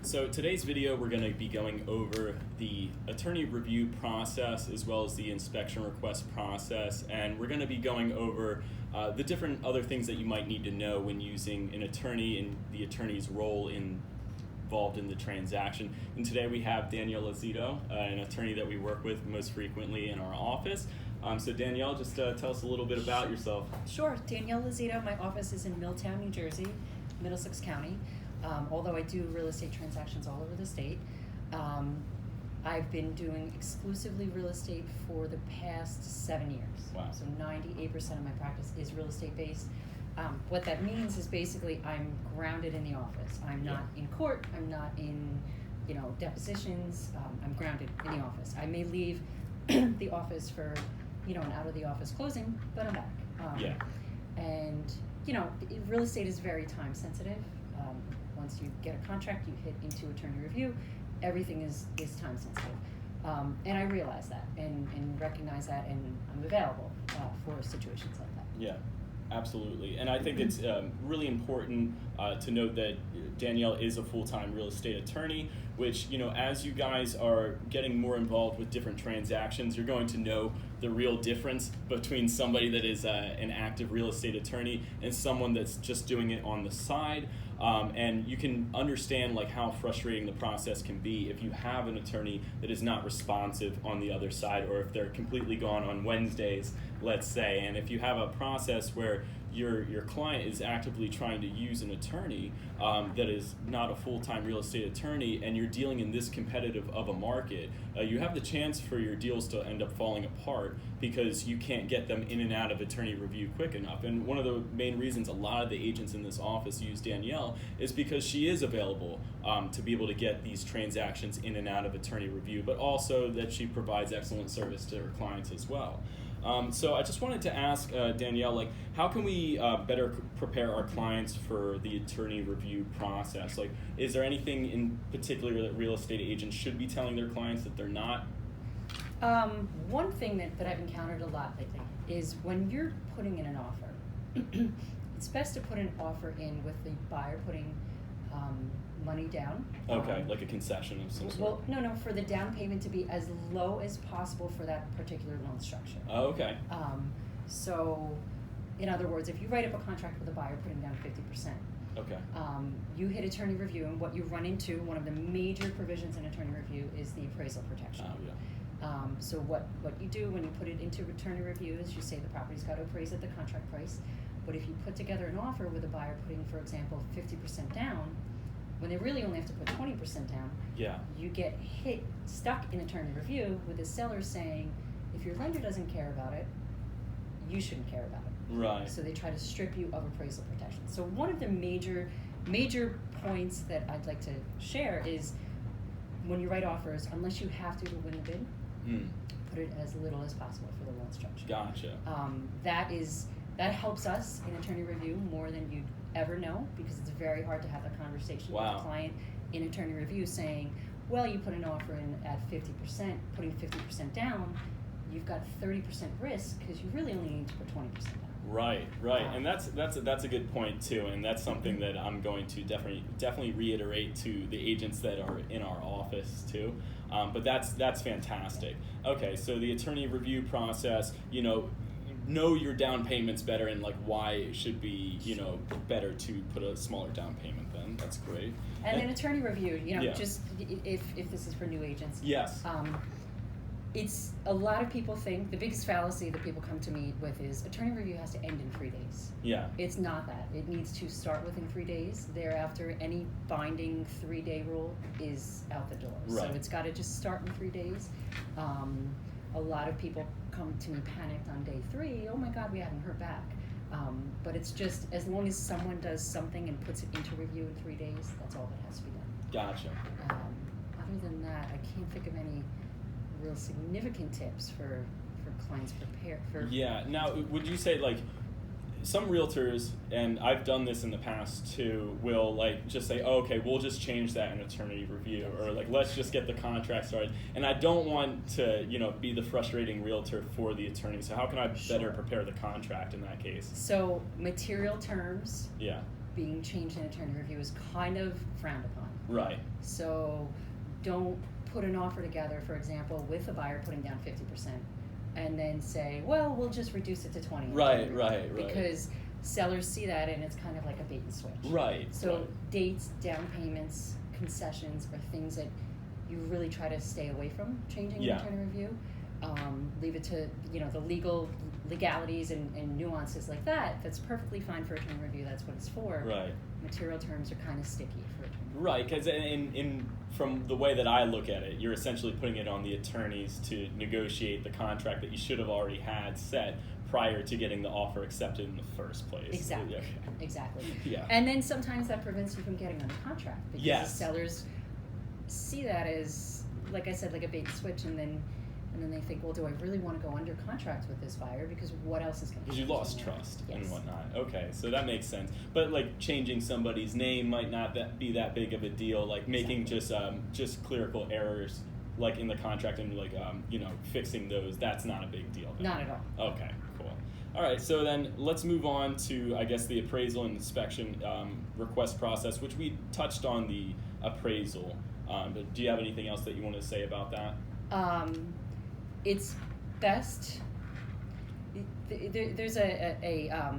So today's video, we're going to be going over the attorney review process as well as the inspection request process, and we're going to be going over the different other things that you might need to know when using an attorney and the attorney's role involved in the transaction. And today we have Danielle Lozito, an attorney that we work with most frequently in our office. So Danielle, just tell us a little bit about yourself. Sure. Danielle Lozito. My office is in Milltown, New Jersey, Middlesex County. Although I do real estate transactions all over the state. I've been doing exclusively real estate for the past 7 years. Wow. So 98% of my practice is real estate based. What that means is basically I'm grounded in the office. I'm not in court. I'm not in, depositions. I'm grounded in the office. I may leave the office for, an out of the office closing, but I'm back. And, real estate is very time sensitive. Once you get a contract, you hit into attorney review, everything is time sensitive. And I realize that and recognize that, and I'm available for situations like that. Yeah, absolutely. And I think it's really important to note that Danielle is a full-time real estate attorney, which, as you guys are getting more involved with different transactions, you're going to know the real difference between somebody that is an active real estate attorney and someone that's just doing it on the side. And you can understand how frustrating the process can be if you have an attorney that is not responsive on the other side, or if they're completely gone on Wednesdays, let's say. And if you have a process where your client is actively trying to use an attorney that is not a full-time real estate attorney, and you're dealing in this competitive of a market, you have the chance for your deals to end up falling apart because you can't get them in and out of attorney review quick enough. And one of the main reasons a lot of the agents in this office use Danielle is because she is available to be able to get these transactions in and out of attorney review, but also that she provides excellent service to her clients as well. So I just wanted to ask Danielle, how can we better prepare our clients for the attorney review process? Is there anything in particular that real estate agents should be telling their clients that they're not? One thing that I've encountered a lot lately is when you're putting in an offer, it's best to put an offer in with the buyer putting money down. Okay, like a concession of some sort. Well, no, for the down payment to be as low as possible for that particular loan structure. Oh, okay. So, in other words, if you write up a contract with a buyer putting down 50%, okay. You hit attorney review, and what you run into, one of the major provisions in attorney review is the appraisal protection. Oh, yeah. So what you do when you put it into attorney review is you say the property's got to appraise at the contract price, but if you put together an offer with a buyer putting, for example, 50% down, when they really only have to put 20% down, you get stuck in attorney review with the seller saying, if your lender doesn't care about it, you shouldn't care about it. Right. So they try to strip you of appraisal protection. So one of the major points that I'd like to share is when you write offers, unless you have to win the bid, put it as little as possible for the loan structure. Gotcha. That helps us in attorney review more than you'd ever know, because it's very hard to have a conversation with a client in attorney review saying, well, you put an offer in at 50%, putting 50% down, you've got 30% risk because you really only need to put 20% down. Right, and that's a good point too, and that's something that I'm going to definitely reiterate to the agents that are in our office too. But that's fantastic. Okay, so the attorney review process, know your down payments better, and why it should be better to put a smaller down payment. Then that's great. And an attorney review, just if this is for new agents. Yes. It's a lot of people think the biggest fallacy that people come to me with is attorney review has to end in 3 days. Yeah. It's not that. It needs to start within 3 days. Thereafter, any binding 3-day rule is out the door. Right. So it's got to just start in 3 days. A lot of people come to me panicked on day 3. Oh my God, we haven't heard back. But it's just as long as someone does something and puts it into review in 3 days, that's all that has to be done. Gotcha. Other than that, I can't think of any real significant tips for clients prepared for. Yeah. Now, would you say some realtors, and I've done this in the past too, will just say, oh, okay, we'll just change that in attorney review, or let's just get the contract started. And I don't want to, be the frustrating realtor for the attorney. So how can I better prepare the contract in that case? So material terms. Yeah. being changed in attorney review is kind of frowned upon. Right. So don't put an offer together, for example, with a buyer putting down 50%, and then say, well, we'll just reduce it to 20. Right. Because sellers see that and it's kind of like a bait and switch. Right. So dates, down payments, concessions are things that you really try to stay away from changing in attorney review. Leave it to the legalities and nuances like that. That's perfectly fine for attorney review. That's what it's for. Right. Material terms are kind of sticky for attorney review. Right, because from the way that I look at it, you're essentially putting it on the attorneys to negotiate the contract that you should have already had set prior to getting the offer accepted in the first place. Exactly. Okay. Exactly. Yeah. And then sometimes that prevents you from getting under contract because Yes. the sellers see that as, like I said, like a bait and switch, and then they think, well, do I really want to go under contract with this buyer? Because what else is going to happen? Because you lost trust Yes. and whatnot. Okay, so that makes sense. But like changing somebody's name might not be that big of a deal. Like making just clerical errors, like in the contract, and like fixing those. That's not a big deal. Then. Not at all. Okay, cool. All right, so then let's move on to, I guess, the appraisal and inspection request process, which we touched on the appraisal. But do you have anything else that you want to say about that? It's best. There's a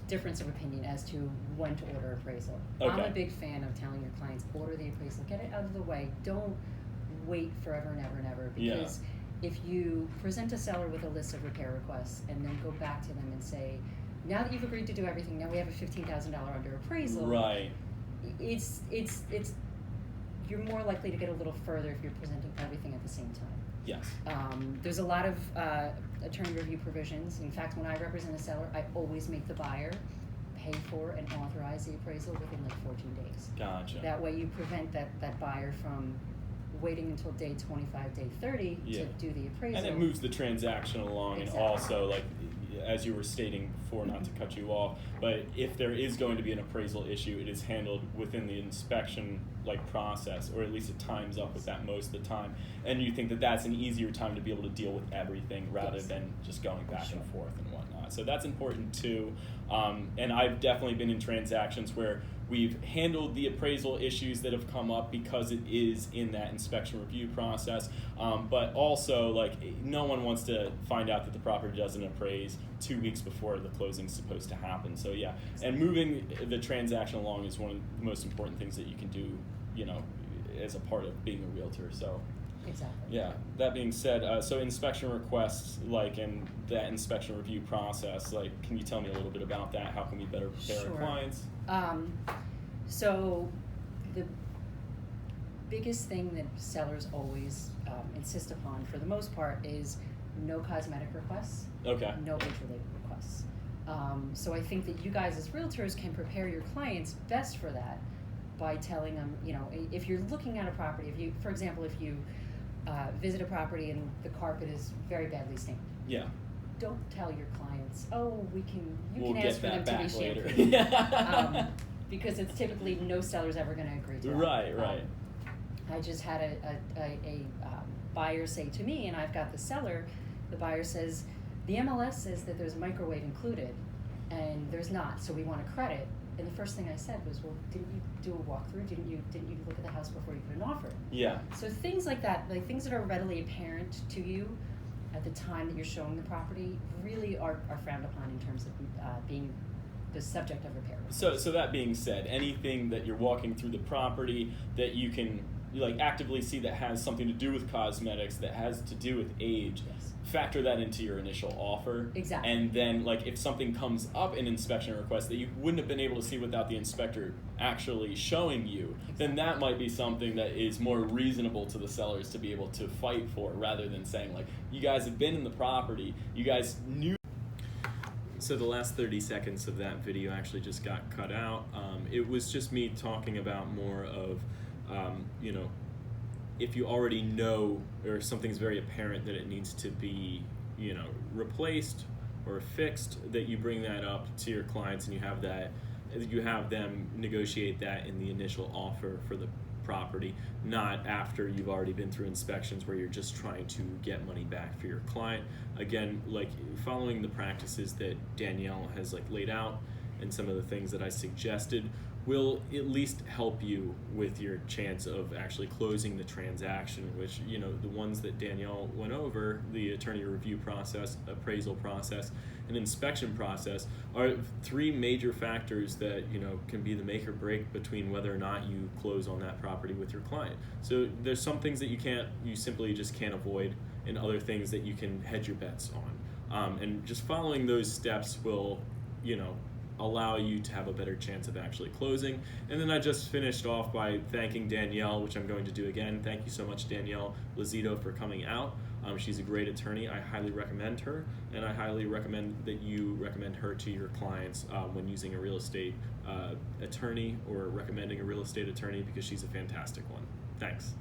difference of opinion as to when to order appraisal. Okay. I'm a big fan of telling your clients, order the appraisal, get it out of the way. Don't wait forever and ever and ever, because if you present a seller with a list of repair requests and then go back to them and say, now that you've agreed to do everything, now we have a $15,000 under appraisal. Right. It's you're more likely to get a little further if you're presenting everything at the same time. Yes. There's a lot of attorney review provisions. In fact, when I represent a seller, I always make the buyer pay for and authorize the appraisal within like 14 days. Gotcha. That way you prevent that buyer from waiting until day 25, day 30 to do the appraisal. And it moves the transaction along. Exactly. And also, like, as you were stating before, not to cut you off, but if there is going to be an appraisal issue, it is handled within the inspection process, or at least it times up with that most of the time. And you think that that's an easier time to be able to deal with everything rather than just going back and forth and whatnot. So that's important too. And I've definitely been in transactions where we've handled the appraisal issues that have come up because it is in that inspection review process. But also, like, no one wants to find out that the property doesn't appraise 2 weeks before the closing's supposed to happen. So yeah, and moving the transaction along is one of the most important things that you can do, as a part of being a realtor. So Exactly. yeah, that being said, so inspection requests, and that inspection review process, can you tell me a little bit about that? How can we better prepare our clients? So the biggest thing that sellers always insist upon, for the most part, is no cosmetic requests, Okay. no age-related requests. So I think that you guys as realtors can prepare your clients best for that by telling them, if you're looking at a property, for example, if you visit a property and the carpet is very badly stained. Yeah. Don't tell your clients, you We'll can get ask for them that to be back shampooed. later. Because it's typically no seller's ever going to agree to that. Right. I just had a buyer say to me, and I've got the seller, the buyer says, the MLS says that there's a microwave included, and there's not, so we want a credit. And the first thing I said was, well, didn't you do a walkthrough? Didn't you look at the house before you put an offer? Yeah. So things like that, things that are readily apparent to you at the time that you're showing the property, really are frowned upon in terms of being the subject of repair. So that being said, anything that you're walking through the property that you can actively see that has something to do with cosmetics, that has to do with age, Yes. factor that into your initial offer. Exactly. And then if something comes up in inspection request that you wouldn't have been able to see without the inspector actually showing you, then that might be something that is more reasonable to the sellers to be able to fight for, rather than saying you guys have been in the property, you guys knew. So the last 30 seconds of that video actually just got cut out. It was just me talking about more of, if you already know, or something's very apparent that it needs to be, replaced or fixed, that you bring that up to your clients and you have them negotiate that in the initial offer for the property, not after you've already been through inspections where you're just trying to get money back for your client. Again, following the practices that Danielle has laid out, and some of the things that I suggested will at least help you with your chance of actually closing the transaction, which, you know, the ones that Danielle went over, the attorney review process, appraisal process, and inspection process, are 3 major factors that, you know, can be the make or break between whether or not you close on that property with your client. So there's some things that you simply just can't avoid, and other things that you can hedge your bets on. And just following those steps will, you know, allow you to have a better chance of actually closing. And then I just finished off by thanking Danielle, which I'm going to do again. Thank you so much, Danielle Lozito, for coming out. She's a great attorney. I highly recommend her, and I highly recommend that you recommend her to your clients when using a real estate attorney or recommending a real estate attorney, because she's a fantastic one. Thanks.